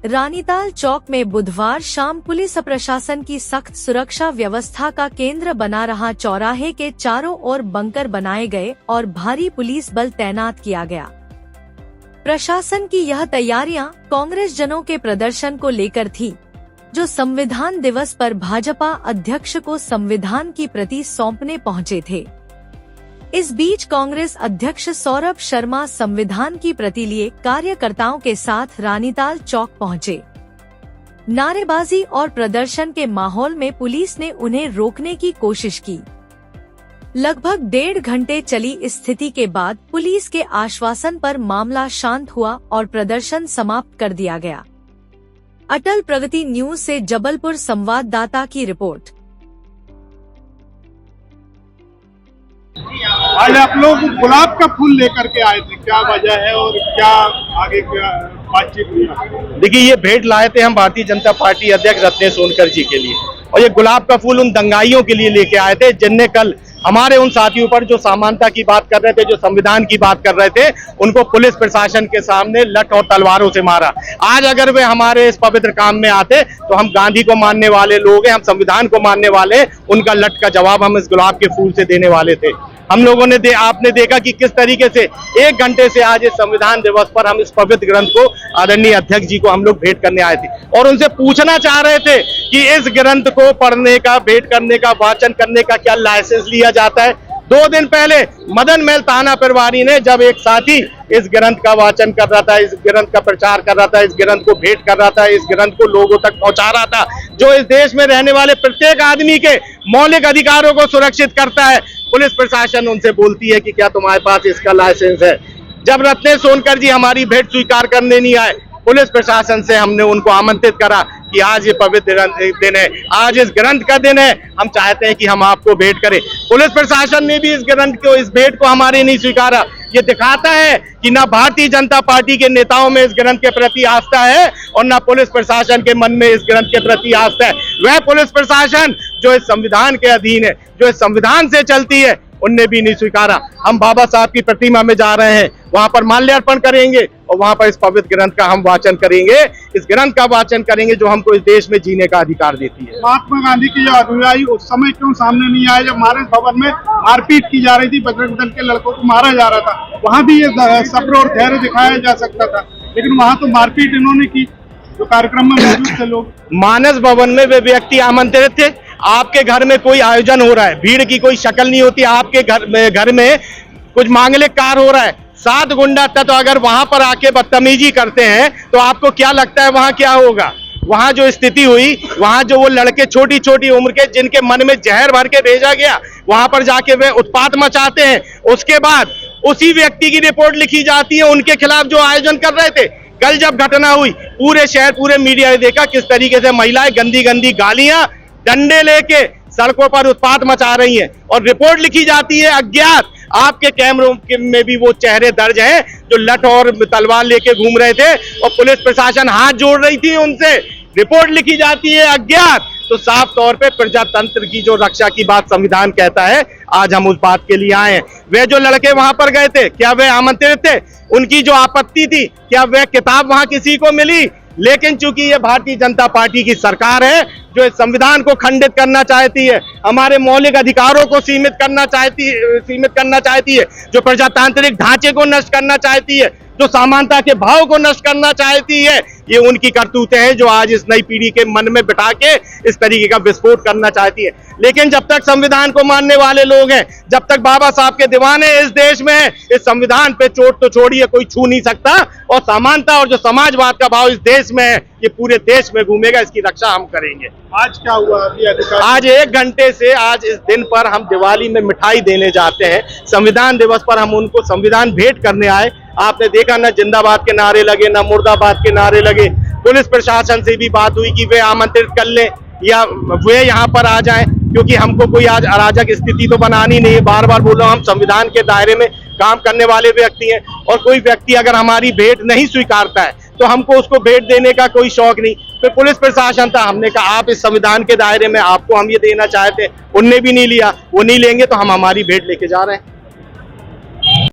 रानीताल चौक में बुधवार शाम पुलिस प्रशासन की सख्त सुरक्षा व्यवस्था का केंद्र बना रहा चौराहे के चारों ओर बंकर बनाए गए और भारी पुलिस बल तैनात किया गया। प्रशासन की यह तैयारियां कांग्रेस जनों के प्रदर्शन को लेकर थी, जो संविधान दिवस पर भाजपा अध्यक्ष को संविधान की प्रति सौंपने पहुंचे थे। इस बीच कांग्रेस अध्यक्ष सौरभ शर्मा संविधान की प्रति लिए कार्यकर्ताओं के साथ रानीताल चौक पहुंचे। नारेबाजी और प्रदर्शन के माहौल में पुलिस ने उन्हें रोकने की कोशिश की। लगभग 1.5 घंटे चली इस स्थिति के बाद पुलिस के आश्वासन पर मामला शांत हुआ और प्रदर्शन समाप्त कर दिया गया। अटल प्रगति न्यूज से जबलपुर संवाददाता की रिपोर्ट। आज आप लोग गुलाब का फूल लेकर के आए थे, क्या वजह है और क्या आगे क्या बातचीत हुई? देखिए, ये भेंट लाए थे हम भारतीय जनता पार्टी अध्यक्ष रत्नेश सोनकर जी के लिए, और ये गुलाब का फूल उन दंगाइयों के लिए लेके आए थे जिनने कल हमारे उन साथियों पर जो समानता की बात कर रहे थे, जो संविधान की बात कर रहे थे, उनको पुलिस प्रशासन के सामने लठ और तलवारों से मारा। आज अगर वे हमारे इस पवित्र काम में आते तो हम गांधी को मानने वाले लोग हैं, हम संविधान को मानने वाले, उनका लठ का जवाब हम इस गुलाब के फूल से देने वाले थे। हम लोगों ने आपने देखा कि किस तरीके से 1 घंटे से आज इस संविधान दिवस पर हम इस पवित्र ग्रंथ को आदरणीय अध्यक्ष जी को हम लोग भेंट करने आए थे और उनसे पूछना चाह रहे थे कि इस ग्रंथ को पढ़ने का, भेंट करने का, वाचन करने का क्या लाइसेंस लिया जाता है। 2 दिन पहले मदन महल थाना प्रभारी ने जब एक साथी इस ग्रंथ का वाचन कर रहा था, इस ग्रंथ का प्रचार कर रहा था, इस ग्रंथ को भेंट कर रहा था, इस ग्रंथ को लोगों तक पहुंचा रहा था, जो इस देश में रहने वाले प्रत्येक आदमी के मौलिक अधिकारों को सुरक्षित करता है, पुलिस प्रशासन उनसे बोलती है कि क्या तुम्हारे पास इसका लाइसेंस है। जब रत्नेश सोनकर जी हमारी भेंट स्वीकार करने नहीं आए, पुलिस प्रशासन से हमने उनको आमंत्रित करा कि आज ये पवित्र दिन है, आज इस ग्रंथ का दिन है, हम चाहते हैं कि हम आपको भेंट करें। पुलिस प्रशासन ने भी इस ग्रंथ को, इस भेंट को हमारे नहीं स्वीकारा। ये दिखाता है कि ना भारतीय जनता पार्टी के नेताओं में इस ग्रंथ के प्रति आस्था है और ना पुलिस प्रशासन के मन में इस ग्रंथ के प्रति आस्था है। वह पुलिस प्रशासन जो इस संविधान के अधीन है, जो इस संविधान से चलती है, उनने भी नहीं स्वीकारा। हम बाबा साहब की प्रतिमा में जा रहे हैं, वहां पर माल्यार्पण करेंगे और वहां पर इस पवित्र ग्रंथ का हम वाचन करेंगे, इस ग्रंथ का वाचन करेंगे जो हमको इस देश में जीने का अधिकार देती है। महात्मा गांधी की जो अनुयायी उस समय क्यों सामने नहीं आए जब मानस भवन में मारपीट की जा रही थी, बजरंग दल के लड़कों को मारा जा रहा था? वहां भी ये सब्र और धैर्य दिखाया जा सकता था, लेकिन वहां तो मारपीट इन्होंने की। जो कार्यक्रम में मौजूद थे लोग, मानस भवन में वे व्यक्ति आमंत्रित थे। आपके घर में कोई आयोजन हो रहा है, भीड़ की कोई शक्ल नहीं होती, आपके घर में कुछ मांगलिक कार्य हो रहा है, 7 गुंडा तत्व अगर वहां पर आके बदतमीजी करते हैं तो आपको क्या लगता है वहां क्या होगा? वहां जो स्थिति हुई, वहां जो वो लड़के छोटी छोटी उम्र के जिनके मन में जहर भर के भेजा गया, वहां पर जाके वे उत्पात मचाते हैं। उसके बाद उसी व्यक्ति की रिपोर्ट लिखी जाती है उनके खिलाफ जो आयोजन कर रहे थे। कल जब घटना हुई, पूरे शहर, पूरे मीडिया ने देखा किस तरीके से महिलाएं गंदी गंदी गालियां, डंडे लेके सड़कों पर उत्पात मचा रही हैं और रिपोर्ट लिखी जाती है अज्ञात। आपके कैमरों में भी वो चेहरे दर्ज हैं जो लठ और तलवार लेके घूम रहे थे और पुलिस प्रशासन हाथ जोड़ रही थी उनसे। रिपोर्ट लिखी जाती है अज्ञात। तो साफ तौर पे प्रजातंत्र की जो रक्षा की बात संविधान कहता है, आज हम उस बात के लिए आए हैं। वे जो लड़के वहां पर गए थे, क्या वे आमंत्रित थे? उनकी जो आपत्ति थी, क्या वह किताब वहां किसी को मिली? लेकिन चूंकि ये भारतीय जनता पार्टी की सरकार है जो इस संविधान को खंडित करना चाहती है, हमारे मौलिक अधिकारों को सीमित करना चाहती है, जो प्रजातांत्रिक ढांचे को नष्ट करना चाहती है, जो समानता के भाव को नष्ट करना चाहती है, ये उनकी करतूतें हैं जो आज इस नई पीढ़ी के मन में बिठा के इस तरीके का विस्फोट करना चाहती है। लेकिन जब तक संविधान को मानने वाले लोग हैं, जब तक बाबा साहब के दीवाने इस देश में हैं, इस संविधान पे चोट तो छोड़िए कोई छू नहीं सकता। और समानता और जो समाजवाद का भाव इस देश में है, ये पूरे देश में घूमेगा, इसकी रक्षा हम करेंगे। आज क्या हुआ? आज 1 घंटे से, आज इस दिन पर हम दिवाली में मिठाई देने जाते हैं, संविधान दिवस पर हम उनको संविधान भेंट करने आए। आपने देखा ना जिंदाबाद के नारे लगे, ना मुर्दाबाद के नारे लगे। पुलिस प्रशासन से भी बात हुई कि वे आमंत्रित कर लें या वे यहाँ पर आ जाएं, क्योंकि हमको कोई आज अराजक स्थिति तो बनानी नहीं है। बार बार बोल रहा हूं, हम संविधान के दायरे में काम करने वाले व्यक्ति हैं और कोई व्यक्ति अगर हमारी भेंट नहीं स्वीकारता है तो हमको उसको भेंट देने का कोई शौक नहीं। फिर पुलिस प्रशासन था, हमने कहा आप इस संविधान के दायरे में, आपको हम ये देना चाहते हैं, उनने भी नहीं लिया। वो नहीं लेंगे तो हम हमारी भेंट लेके जा रहे हैं।